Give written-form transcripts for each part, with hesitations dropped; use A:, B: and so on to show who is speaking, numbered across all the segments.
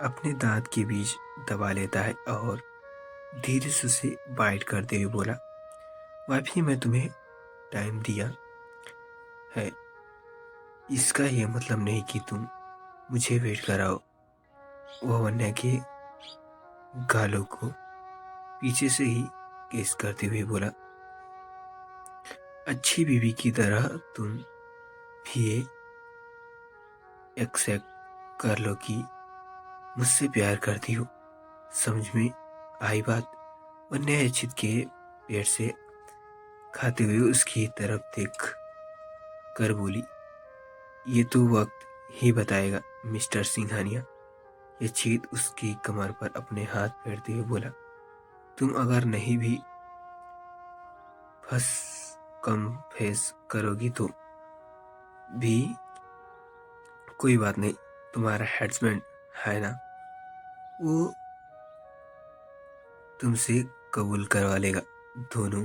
A: अपने दांत के बीच दबा लेता है और धीरे से उसे बाइट करते हुए बोला, वापी मैं तुम्हें टाइम दिया है, इसका ये मतलब नहीं कि तुम मुझे वेट कराओ। वह वन्या के गालों को पीछे से ही किस करते हुए बोला, अच्छी बीवी की तरह तुम भी ये एक्सेप्ट कर लो कि मुझसे प्यार करती हो। समझ में आई बात? वन्या अचित के पेट से खाते हुए उसकी तरफ देख कर बोली, ये तो वक्त ही बताएगा मिस्टर सिंघानिया। अचित उसकी कमर पर अपने हाथ फेरते हुए बोला, तुम अगर नहीं भी फंस कम फेस करोगी तो भी कोई बात नहीं, तुम्हारा हेड्समैन है ना, वो तुमसे कबूल करवा लेगा। दोनों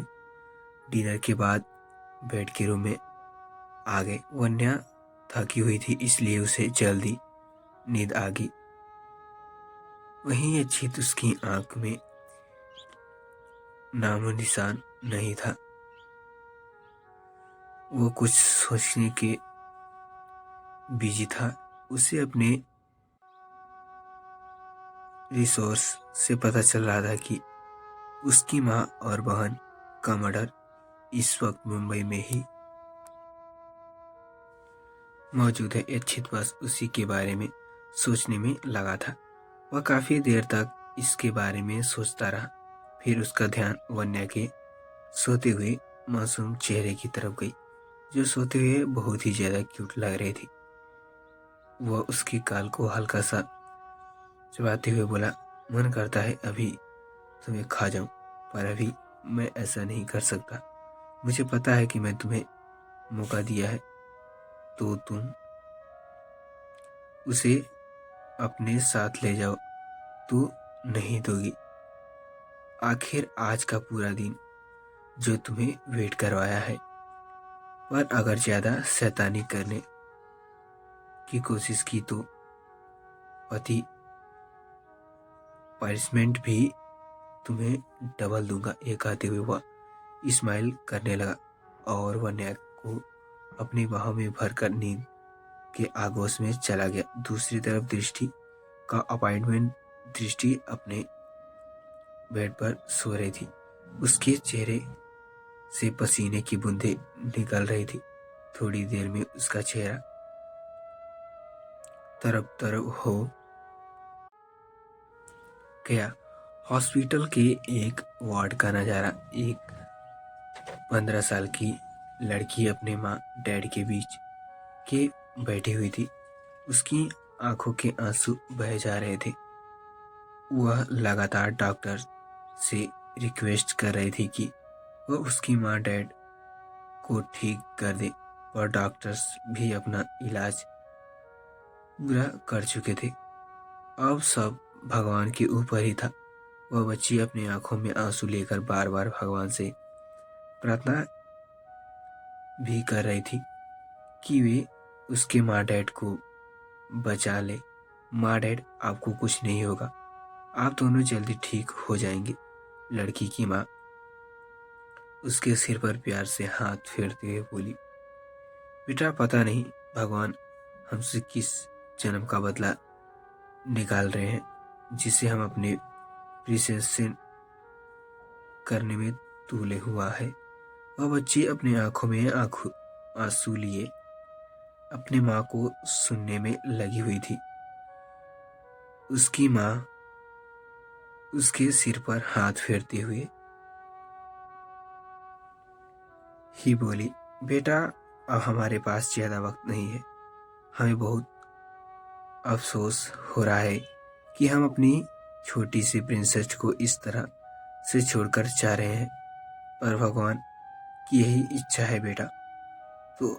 A: डिनर के बाद बेड के रूम में आ गए। वन्या थकी हुई थी इसलिए उसे जल्दी नींद आ गई। वहीं अचित उसकी आंख में नामो निशान नहीं था। वो कुछ सोचने के बिजी था। उसे अपने रिसोर्स से पता चल रहा था कि उसकी माँ और बहन का मर्डर इस वक्त मुंबई में ही मौजूद है। अचित बस उसी के बारे में सोचने में लगा था। वह काफी देर तक इसके बारे में सोचता रहा। फिर उसका ध्यान वन्या के सोते हुए मासूम चेहरे की तरफ गई, जो सोते हुए बहुत ही ज्यादा क्यूट लग रही थी। वह उसकी गाल को हल्का सा चबाते हुए बोला, मन करता है अभी तुम्हें खा जाऊं, पर अभी मैं ऐसा नहीं कर सकता। मुझे पता है कि मैं तुम्हें मौका दिया है तो तुम उसे अपने साथ ले जाओ तो नहीं दोगी। आखिर आज का पूरा दिन जो तुम्हें वेट करवाया है, पर अगर ज्यादा शैतानी करने की कोशिश की तो पति पनिशमेंट भी तुम्हें डबल दूंगा। ये कहते हुए वह स्माइल करने लगा और वन्या को अपनी बाहों में भरकर नींद के आगोश में चला गया। दूसरी तरफ दृष्टि का अपॉइंटमेंट दृष्टि अपने बेड पर सो रही थी। उसके चेहरे से पसीने की बूंदें निकल रही थी। थोड़ी देर में उसका चेहरा तरफ तरफ हो गया। हॉस्पिटल के एक वार्ड का नजारा। एक 15 साल की लड़की अपने माँ डैड के बीच के बैठी हुई थी। उसकी आंखों के आंसू बह जा रहे थे। वह लगातार डॉक्टर से रिक्वेस्ट कर रही थी कि वह उसकी माँ डैड को ठीक कर दे, पर डॉक्टर्स भी अपना इलाज पूरा कर चुके थे। अब सब भगवान के ऊपर ही था। वह बच्ची अपनी आंखों में आंसू लेकर बार बार भगवान से प्रार्थना भी कर रही थी कि वे उसके माँ डैड को बचा ले। माँ डैड, आपको कुछ नहीं होगा, आप दोनों जल्दी ठीक हो जाएंगे। लड़की की माँ उसके सिर पर प्यार से हाथ फेरते हुए बोली, बेटा पता नहीं भगवान हमसे किस जन्म का बदला निकाल रहे हैं, जिसे हम अपने प्रिसेशन करने में तूले हुआ है। वह बच्ची अपनी आंखों में आंसू लिए अपने माँ को सुनने में लगी हुई थी। उसकी माँ उसके सिर पर हाथ फेरते हुए ही बोली, बेटा अब हमारे पास ज्यादा वक्त नहीं है। हमें बहुत अफसोस हो रहा है कि हम अपनी छोटी सी प्रिंसेस को इस तरह से छोड़कर जा रहे हैं, पर भगवान की यही इच्छा है बेटा। तो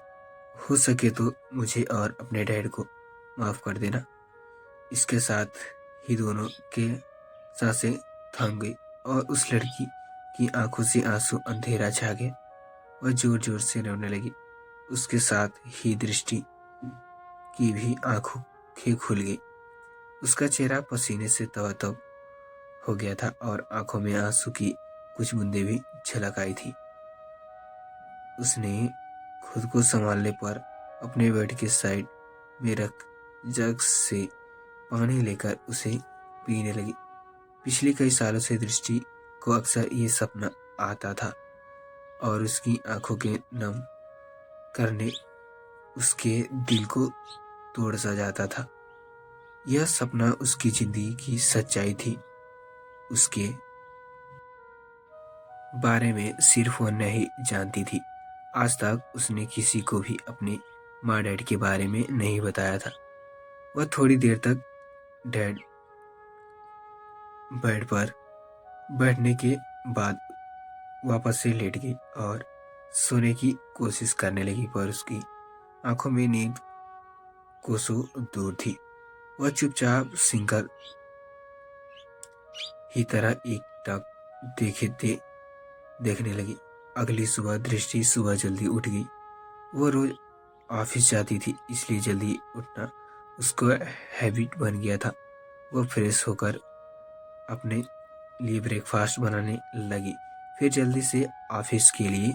A: हो सके तो मुझे और अपने डैड को माफ कर देना। इसके साथ ही दोनों के सांसें थम गई और उस लड़की की आंखों से आंसू अंधेरा छा गया। वह जोर जोर से रोने लगी। उसके साथ ही दृष्टि की भी आंखों खुल गई। उसका चेहरा पसीने से तवातब हो गया था और आंखों में आंसू की कुछ बूंदें भी झलक आई थी। उसने खुद को संभालने पर अपने बेड के साइड में रख जग से पानी लेकर उसे पीने लगी। पिछले कई सालों से दृष्टि को अक्सर ये सपना आता था और उसकी आंखों के नम करने उसके दिल को तोड़ सा जाता था। यह सपना उसकी जिंदगी की सच्चाई थी। उसके बारे में सिर्फ वह नहीं जानती थी। आज तक उसने किसी को भी अपने माँ डैड के बारे में नहीं बताया था। वह थोड़ी देर तक डैड बेड पर बैठने के बाद वापस से लेट गई और सोने की कोशिश करने लगी, पर उसकी आंखों में नींद कोसों दूर थी। वह चुपचाप सिंगल ही तरह एक टक देखने लगी। अगली सुबह दृष्टि सुबह जल्दी उठ गई। वो रोज ऑफिस जाती थी, इसलिए जल्दी उठना उसको हैबिट बन गया था। वो फ्रेश होकर अपने लिए ब्रेकफास्ट बनाने लगी, फिर जल्दी से ऑफिस के लिए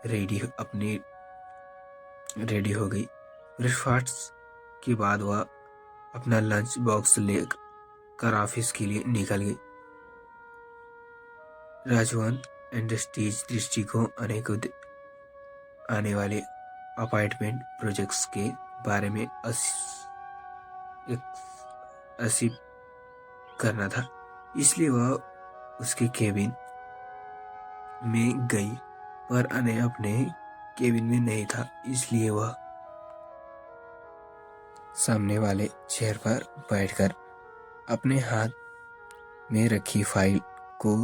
A: रेडी हो गई। ब्रेकफास्ट के बाद वह अपना लंच बॉक्स लेकर ऑफिस के लिए निकल गई। राजवन इंडस्ट्रीज दृष्टि को अनेकों आने वाले अपार्टमेंट प्रोजेक्ट्स के बारे में असीब करना था, इसलिए वह उसके केबिन में गई, पर अने अपने केबिन में नहीं था, इसलिए वह सामने वाले चेयर पर बैठकर अपने हाथ में रखी फाइल को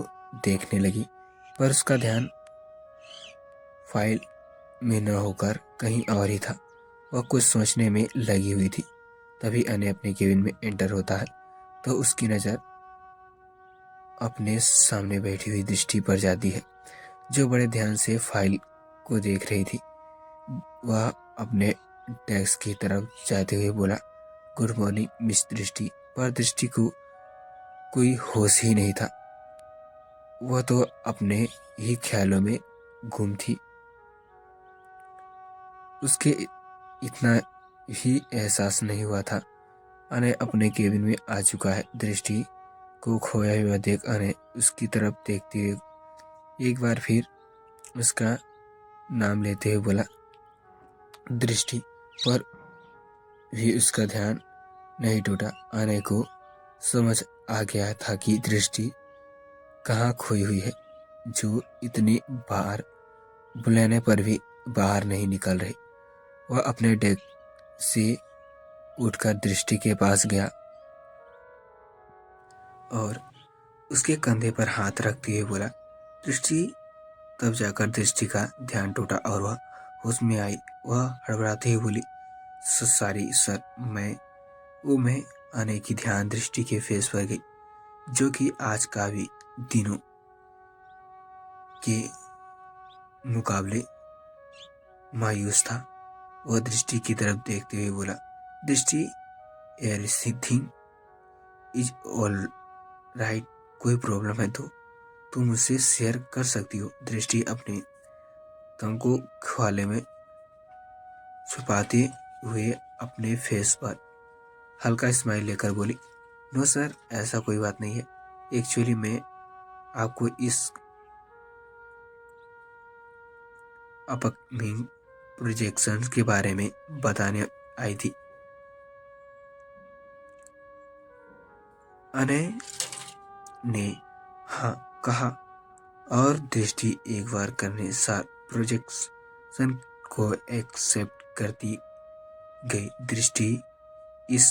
A: देखने लगी, पर उसका ध्यान फाइल में न होकर कहीं और ही था। वह कुछ सोचने में लगी हुई थी। तभी अने अपने केबिन में एंटर होता है तो उसकी नज़र अपने सामने बैठी हुई दृष्टि पर जाती है, जो बड़े ध्यान से फाइल को देख रही थी। वह अपने डेस्क की तरफ जाते हुए बोला, गुड मॉर्निंग मिस दृष्टि। पर दृष्टि को कोई होश ही नहीं था। वह तो अपने ही ख्यालों में गुम थी। उसके इतना ही एहसास नहीं हुआ था अने अपने केबिन में आ चुका है। दृष्टि को खोया हुआ देख अने उसकी तरफ देखते हुए एक बार फिर उसका नाम लेते हुए बोला, दृष्टि। पर भी उसका ध्यान नहीं टूटा। अने को समझ आ गया था कि दृष्टि कहाँ खोई हुई है, जो इतनी बार बुलाने पर भी बाहर नहीं निकल रही। वह अपने डेस्क से उठकर दृष्टि के पास गया और उसके कंधे पर हाथ रखते हुए बोला, दृष्टि। तब जाकर दृष्टि का ध्यान टूटा और वह होश में आई। वह हड़बड़ाते हुए बोली, सॉरी सर। मैं आने की ध्यान दृष्टि के फेस पर गई, जो कि आज का भी दिनों के मुकाबले मायूस था। वह दृष्टि की तरफ देखते हुए बोला, दृष्टि, एवरीथिंग इज ऑल राइट। कोई प्रॉब्लम है तो तुम मुझसे शेयर कर सकती हो। दृष्टि अपने तंग को ख्वाले में छुपाते हुए अपने फेस पर हल्का स्माइल लेकर बोली, नो सर, ऐसा कोई बात नहीं है। एक्चुअली मैं आपको इस अपकमिंग प्रोजेक्शन के बारे में बताने आई थी। अने ने हाँ कहा और दृष्टि एक बार करने सार प्रोजेक्शन को एक्सेप्ट करती गई। दृष्टि इस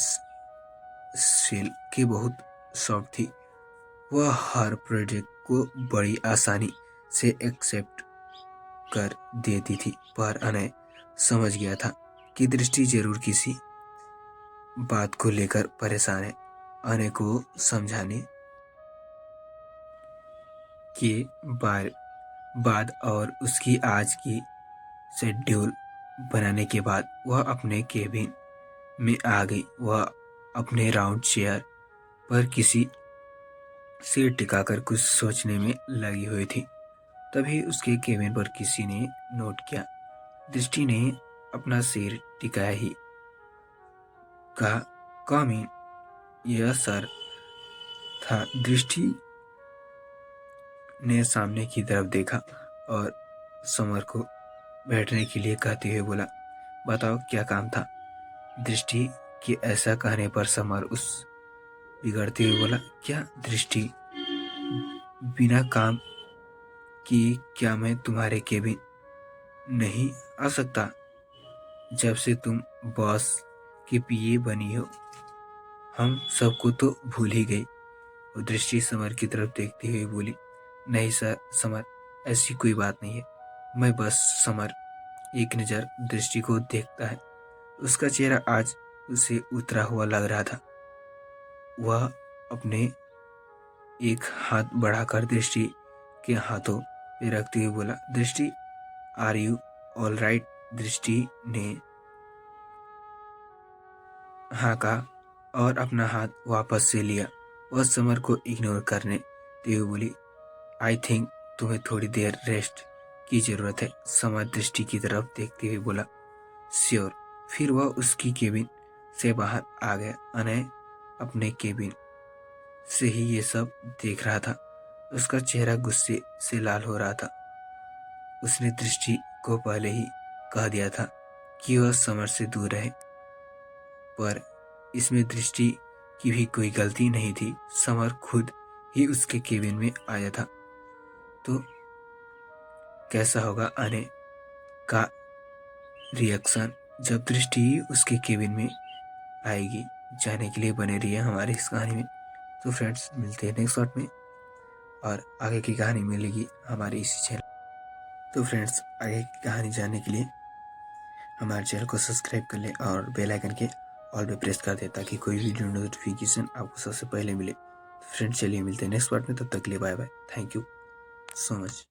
A: सेल की बहुत शौक थी। वह हर प्रोजेक्ट को बड़ी आसानी से एक्सेप्ट कर देती थी, पर अनय समझ गया था कि दृष्टि जरूर किसी बात को लेकर परेशान है। अनय को समझाने के बाद और उसकी आज की शेड्यूल बनाने के बाद वह अपने केबिन में आ गई। वह अपने राउंड चेयर पर किसी सिर टिकाकर कुछ सोचने में लगी हुई थी। तभी उसके केबिन पर किसी ने नोट किया। दृष्टि ने अपना सिर टिकाया ही कहा, कम इन। यह सर था। दृष्टि ने सामने की तरफ देखा और समर को बैठने के लिए कहते हुए बोला, बताओ क्या काम था। दृष्टि के ऐसा कहने पर समर उस बिगड़ते हुए बोला, क्या दृष्टि, बिना काम किए क्या मैं तुम्हारे केबिन नहीं आ सकता? जब से तुम बॉस के पीए बनी हो हम सबको तो भूल ही गई। वो दृष्टि समर की तरफ देखते हुए बोली, नहीं सर समर, ऐसी कोई बात नहीं है। मैं बस समर एक नज़र दृष्टि को देखता है। उसका चेहरा आज उसे उतरा हुआ लग रहा था। वह अपने एक हाथ बढ़ाकर दृष्टि के हाथों पे रखते हुए बोला, दृष्टि आर यू ऑल राइट? दृष्टि ने हाँ कहा और अपना हाथ वापस से लिया। वह समर को इग्नोर करने ते हुए बोली, आई थिंक तुम्हें थोड़ी देर रेस्ट की जरूरत है। समर दृष्टि की तरफ देखते हुए बोला, श्योर। फिर वह उसकी केबिन से बाहर आ गया। अनय अपने केबिन से ही ये सब देख रहा था। उसका चेहरा गुस्से से लाल हो रहा था। उसने दृष्टि को पहले ही कह दिया था कि वह समर से दूर रहे, पर इसमें दृष्टि की भी कोई गलती नहीं थी। समर खुद ही उसके केबिन में आया था, तो कैसा होगा अनय का रिएक्शन जब दृष्टि उसके केबिन में आएगी। जाने के लिए बने रहिए हमारी इस कहानी में। तो फ्रेंड्स, मिलते हैं नेक्स्ट पार्ट में और आगे की कहानी मिलेगी हमारे इसी चैनल। तो फ्रेंड्स, आगे की कहानी जानने के लिए हमारे चैनल को सब्सक्राइब कर लें और बेल आइकन के ऑल पे प्रेस कर दें ताकि कोई वीडियो नोटिफिकेशन आपको सबसे पहले मिले। तो फ्रेंड्स, चलिए मिलते हैं नेक्स्ट पार्ट में। तब तक के लिए bye bye. Thank you so much.